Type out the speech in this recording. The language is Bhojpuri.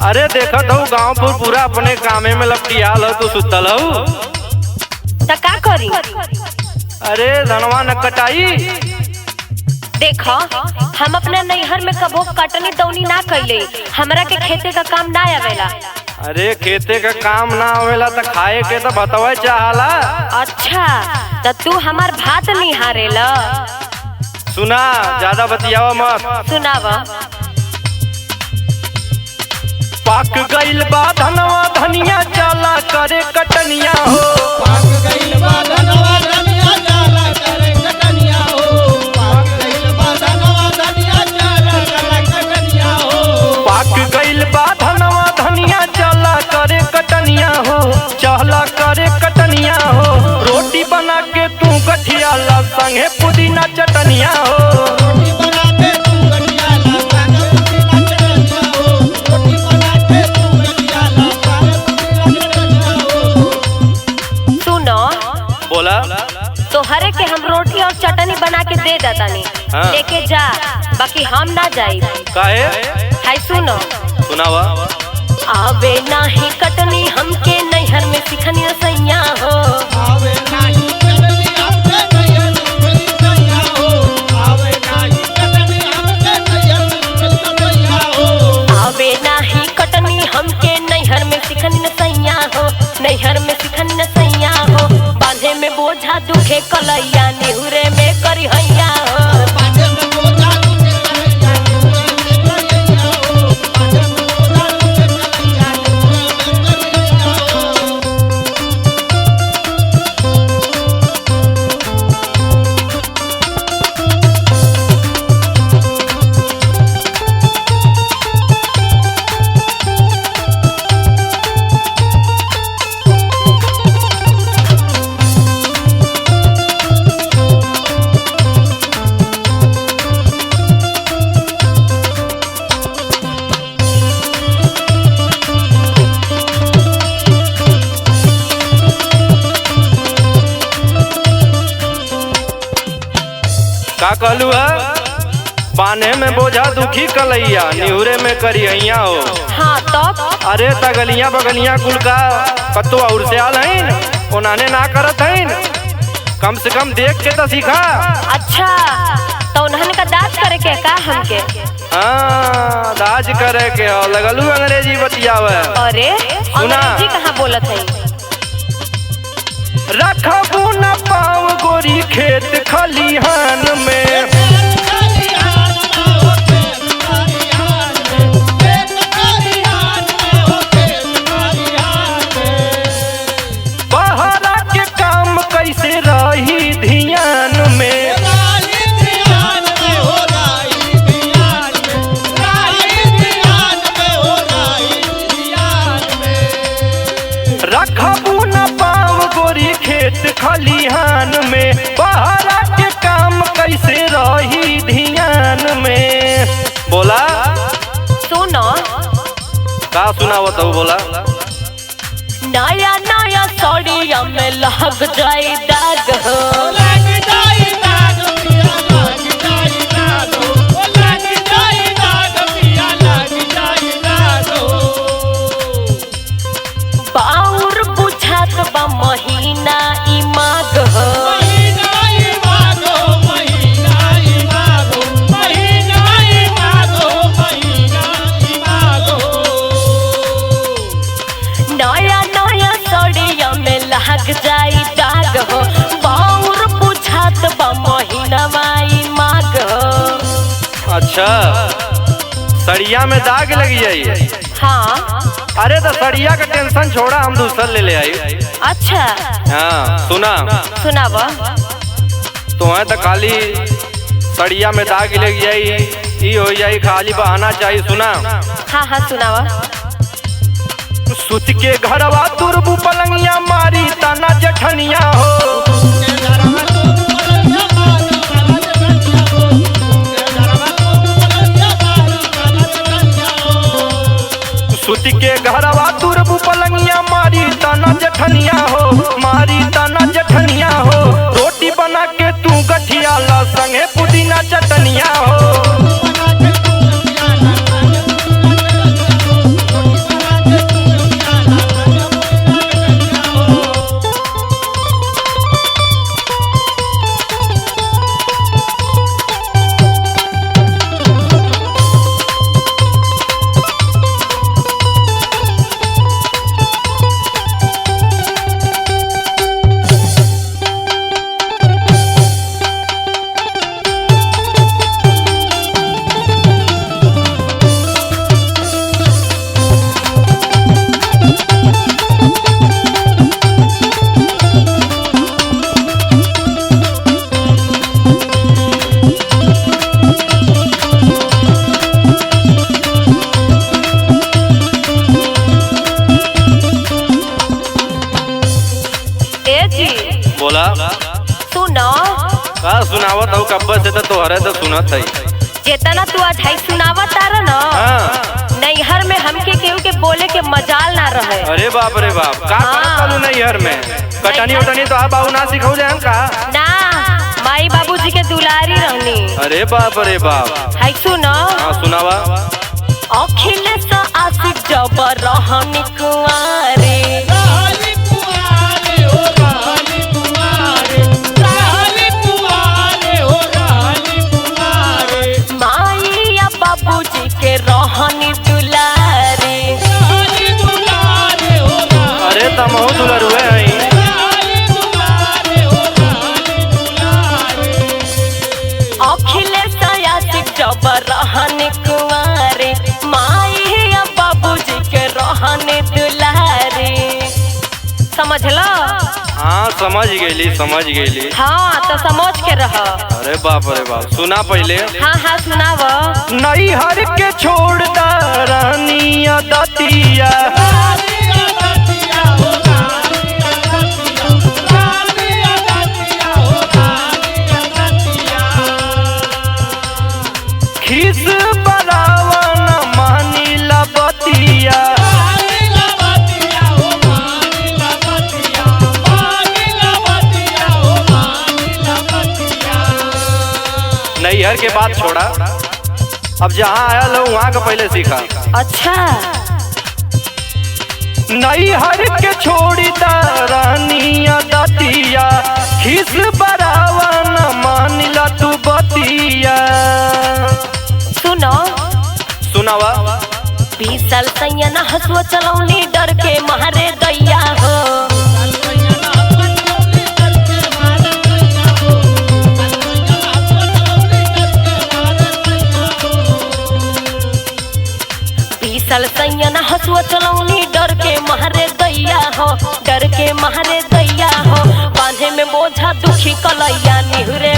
अरे देखत हूँ गाँव पूरा अपने कामे में लपटियाल हो, तू सुतल हो तो का करी? अरे धनवा न कटाई। देखो हम अपने नैहर में कबो कटनी दौनी ना कैले, हमरा के खेते का काम ना आवेला। अरे खेते का काम ना आवेला तो खाए के तो बतवा चाहला। अच्छा तो तू हमार भात निहारेला। सुना ज्यादा बतियावा मत। सुनावा। पाक गइल बा धनवा धनिया जाला करे कटनिया हो। पाक गइल बा धनवा धनिया जाला करे कटनिया हो। पाक गइल बा धनवा धनिया जाला करे कटनिया हो। पाक गइल बा धनवा धनिया जाला करे कटनिया हो। चहला करे कटनिया हो। रोटी बना के तू गठिया ला संगे पुदीना चटनिया हो। रोटी बना के तू गठिया ला संगे पुदीना चटनिया हो। रोटी बना के तू गठिया ला संगे पुदीना चटनिया हो। सुनो बोला तोहरे के हम रोटी और चटनी बना के दे देतानी। हाँ। लेके जा, बाकी हम ना जाई। काहे? हाय सुनो। सुनावा। आवे नाही कटनी हमके नैहर में सिखनी सैया हो। आवे नाही कटनी हमके नैहर में सैया हो। आवे नाही कटनी हमके नैहर में सैया हो। आवे नाही कटनी हमके नैहर में सिखनी सैया हो। नैहर में सिखनी सैया हो। बांधे में बोझा दुखे कलैया निहुरे में करी हैया हो। बांधे में बोझा दुखे कलैया निहुरे में करी हैया हो। बांधे में बोझा दुखे कलैया निहुरे में करी हैया हो। का कहलू है? बाने में बोझा दुखी कलैया निहुरे में करी हैया हो। हाँ तब अरे तगलिया बगलिया कुल का कतो और से आल हईन, ओनाने ना करत हईन। कम से कम देख के तो सीखा। अच्छा तो उन्हन का दाज करे के का हमके? हाँ दाज करे के हो। लगलू अंग्रेजी बतियावे। अरे अंग्रेजी कहाँ बोलत है? रखबू न पाव गोरी खेत खलिहान में। बहरा के काम कैसे रही ध्यान में। रखबू न पाव गोरी खेत खलिहान में। बहरा के काम कैसे रही ध्यान में। बोला सुनो का सुनावत हो? बोला नया नया साड़िया में लग जाए दाग हो। बाउर बुझात बा महीना ई माग हो। नया नया साड़िया में लग जाई दाग हो। बाउर बुझात बा महीना माई माग हो। अच्छा सड़िया में दाग लगी जाई। हाँ अरे तो सड़िया का टेंशन छोड़ा, हम दूसर ले आई। अच्छा हाँ सुना सुनावा। तो है तो खाली सड़िया में दाग लग जाई ई हो जाई, खाली बहाना चाहिए। सुना हाँ हाँ सुनावा। सुत के घरवा तुरबू पलंगिया मारी तना जठनिया हो। सुत के घरवा तुरबू पलंगिया मारी तना जठनिया हो। मारी तना जठनिया हो। रोटी बना के तू गठिया ला संगे पुदीना चटनिया हो। हाँ सुनावत हूँ कब्बे से तो तोहरे तो सुनत है। जेतना तू आज है सुनावत तारा न हाँ। नैहर में हमके केहू के बोले के मजाल ना रहे। अरे बाप रे बाप का हाँ। नैहर में कटनी उटनी तो आप बाबू ना सिखाऊ जाए का ना माई बाबूजी के दुलारी रहनी। अरे बाप रे बाप है सुनो हाँ सुनावा। अखिलेश आशिक जब रहनी कुंवारे रहली कुंवारे हो रहली कुंवारे रहली कुंवारे हो रहली कुंवारे माई या बाबूजी के रहनी दुलारे। रहली दुलारे हो रहली अरे तमहू दुलर हुए हैं। रहली दुलारे हो रहली दुलारे अखिलेश आशिक जब रहनी कुंवारे माई या बाबूजी के रहनी दुलारे। समझ लो? हाँ समझ गेली। हाँ तो समझ के रह। अरे बाप रे बाप सुना पहले। हाँ हाँ सुनाव। नैहर के छोड़ रानिया दतिया रानिया दतिया हो रानिया दतिया रानिया दतिया हो रानिया दतिया खिस बरावा न मानिला बतिया मानिला बतिया हो मानिला बतिया मानिला बतिया हो मानिला बतिया नैहर के बात छोड़ा अब जहाँ आया लो वहाँ का पहले सीखा। अच्छा नैहर के छोड़ी रानिया दतिया खिस बरावा न मानिला तू बतिया। सुनो सुनावा। 20 साल सैया न हंसुआ चलौनी डर के मारे दैया हो। साल सैया न हंसुआ चलौनी डर के मारे दैया हो डर के मारे दैया हो बांधे में बोझा दुखी कलैया निहुरे